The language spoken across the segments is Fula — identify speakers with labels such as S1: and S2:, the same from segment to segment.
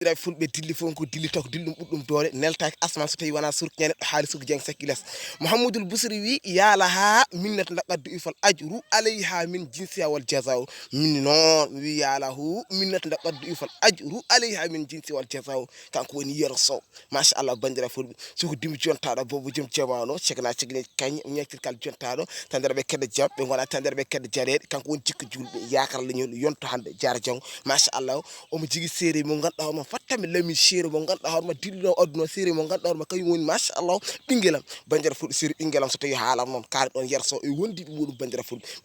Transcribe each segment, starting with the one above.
S1: ira fulɓe dilli fof ko dilli taw ko dilli ɗum ɓuɗɗum doole neltaki asman so tawi wona surki ñane haalisu ko jeng sakki less mouhamadoul bousri wi yaalaha minnata daqaddu ifal ajru alayha min jinsiha wal jazau min noon mi wi yaalahu minnata daqaddu ifal ajru alayha min jinsi wal jazau kanko woni yero sow machallah bandira fulɓe soko dimi jontaɗo bobo joom jamanu cegna cegne kañe ñektirkal jontaɗo tandereɓe kedde jaam ɓe gona tandereɓe kedde jareɗe kanko woni cikka julɓe yakar leñol yonto hande jara janggo machallah omo jigui série mo ganduɗa hoorema fattami lami série mo ganduɗa hoorema dilluɗo aduna série mo ganduɗa hoorema kañum woni machallah ɓinguelam bandira fulɓe série ɓinguelam so tawi haalam noon kaari ɗon yerso e wondiɓe muɗum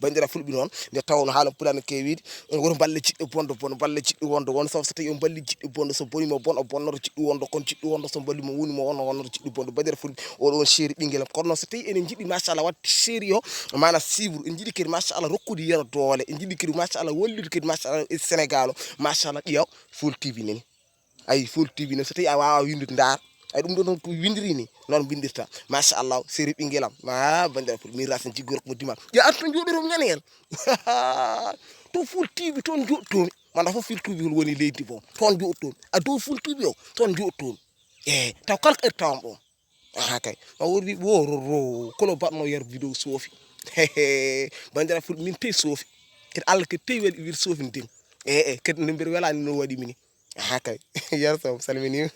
S1: bandira fulɓe noon nde tawno haalam pulano kewide woto balle jiɗɗo bonde bono balle jiɗɗo wonde won so tawi on balli jiɗɗo bonde so bonimo bon o bonnoto jiɗɗo wonde kono jiɗɗo wonde so ballimo wonimo wonno wonnoto jiɗɗo bonde bandira fulɓe oɗon série ɓinguelam kono noon so tawi enen jiiɗi machallah wadde série o mana suivre en jiiɗi kadi machallah rokkude yero doole en jiiɗi kadi machallah wallude kadi machallah e sénégal o machallah ƴeew Full TV nani ayi Full TV ne so tawi a wawa windude dar ay ɗum ɗo noon ko windiri ni noon bindirta machallah série ɓinguelam ma bandira fulɓe min rasen jiggoy ko mo dimal ya artu joɗorom ñaneyel to Full TV toon joɗtomi manda fof Full TV hol woni leydi bo toon joɗtomi a dow Full TV o toon joɗtomi taw kala heure tawam ɗon aha kay ma wori wororo kono batno yer vidéo soofi bandira fulɓe min peyi soofi kadi Allah kadi peyi waɗi wir soofini ndem kadi no mbiɗa welani no waɗi mini aha kay yerso salminima